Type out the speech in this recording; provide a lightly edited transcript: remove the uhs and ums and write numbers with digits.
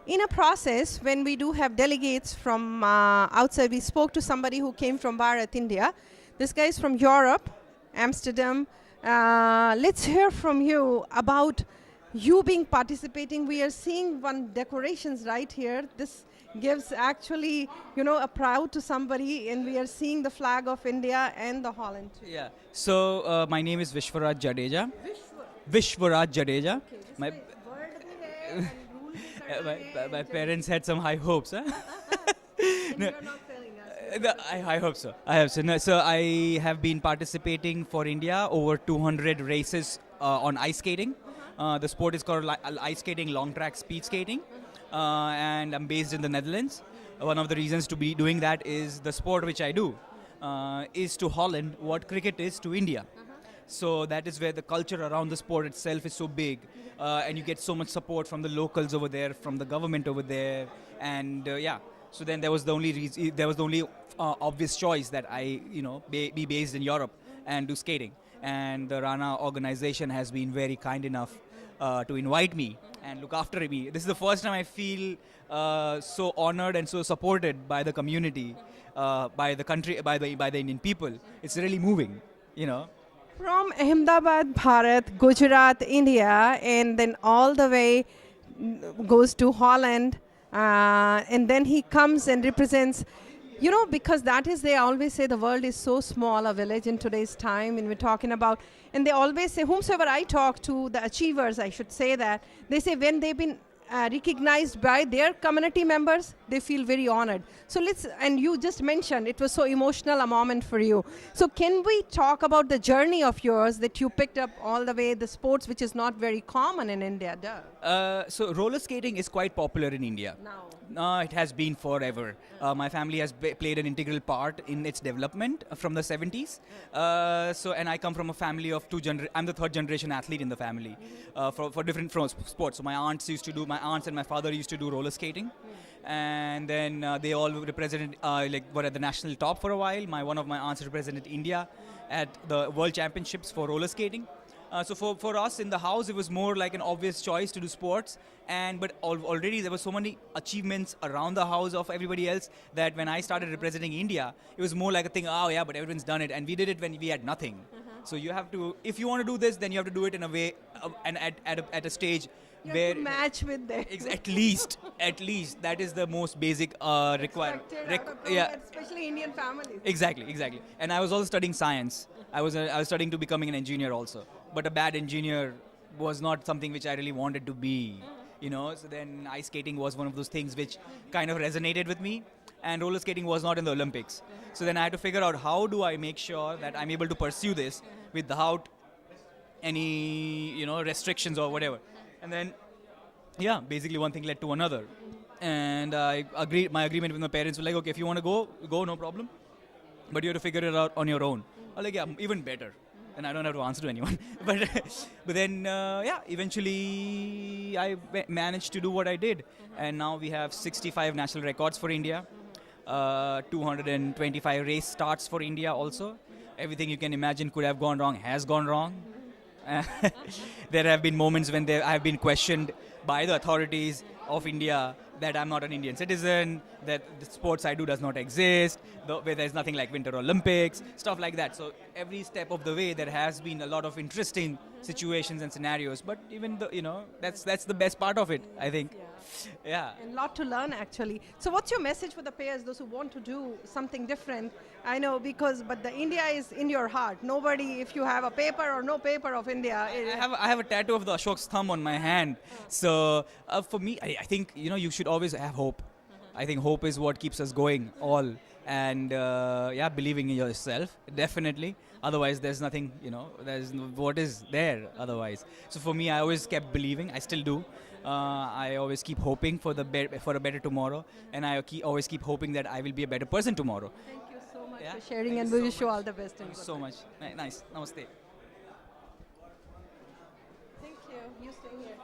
in a process, when we do have delegates from outside, we spoke to somebody who came from Bharat, India. This guy is from Europe, Amsterdam. Let's hear from you about you being participating. We are seeing one decorations right here. This gives actually, a proud to somebody, and we are seeing the flag of India and the Holland too. Yeah. So my name is Vishwaraj Jadeja. Vishwaraj Jadeja. Okay, this My, way, word bhi hai and rule bhi karna my, hai, my and parents had some high hopes. Huh? and No, you're not telling us. I hope so. I hope so. No, so I have been participating for India over 200 races on ice skating. The sport is called ice skating, long track speed skating, and I'm based in the Netherlands. One of the reasons to be doing that is the sport which I do is to Holland what cricket is to India. So that is where the culture around the sport itself is so big, and you get so much support from the locals over there, from the government over there, and yeah. So then there was the only obvious choice that I be based in Europe and do skating. And the Rana organization has been very kind enough to invite me and look after me. This is the first time I feel so honored and so supported by the community, by the country, by the Indian people. It's really moving. From Ahmedabad, Bharat, Gujarat, India, and then all the way goes to Holland, and then he comes and represents. Because that is, they always say the world is so small, a village in today's time, and we're talking about, and they always say, whomsoever I talk to, the achievers, I should say that, they say when they've been recognized by their community members, they feel very honored. So and you just mentioned it was so emotional a moment for you. So can we talk about the journey of yours that you picked up all the way, the sports which is not very common in India? So roller skating is quite popular in India. Now. It has been forever. My family has played an integral part in its development from the 70s. And I come from a family of I'm the third generation athlete in the family for different sports. So my aunts and my father used to do roller skating. And then they all represented, were at the national top for a while. One of my aunts represented India at the World Championships for roller skating. So for us in the house, it was more like an obvious choice to do sports. But already there were so many achievements around the house of everybody else that when I started representing India, it was more like a thing, oh yeah, but everyone's done it. And we did it when we had nothing. So you have to, if you want to do this, then you have to do it in a way and at a stage You where... have to match with them. At least that is the most basic requirement. Yeah. Especially Indian families. Exactly. And I was also studying science. I was studying to becoming an engineer also. But a bad engineer was not something which I really wanted to be. So then ice skating was one of those things which kind of resonated with me. And roller skating was not in the Olympics. So then I had to figure out how do I make sure that I'm able to pursue this without any, restrictions or whatever. And then, yeah, basically one thing led to another. And my agreement with my parents was like, okay, if you want to go, no problem. But you have to figure it out on your own. I was like, yeah, even better. And I don't have to answer to anyone. but then, eventually I managed to do what I did. And now we have 65 national records for India, 225 race starts for India also. Everything you can imagine could have gone wrong has gone wrong. There have been moments when I have been questioned by the authorities of India that I'm not an Indian citizen, that the sports I do does not exist, where there's nothing like Winter Olympics, stuff like that. So every step of the way there has been a lot of interesting situations and scenarios. But even that's the best part of it, I think. Yeah. And a lot to learn actually. So what's your message for the players, those who want to do something different? I know but the India is in your heart. Nobody, if you have a paper or no paper of India. I have a tattoo of the Ashok's thumb on my hand. So for me, I think, you should always have hope. I think hope is what keeps us going all. And believing in yourself, definitely. Otherwise, there's nothing, what is there otherwise. So for me, I always kept believing. I still do. I always keep hoping for a better tomorrow, and I always keep hoping that I will be a better person tomorrow. Thank you so much for sharing, and we wish you all the best. Thank you so much. Nice. Namaste. Thank you. You stay here.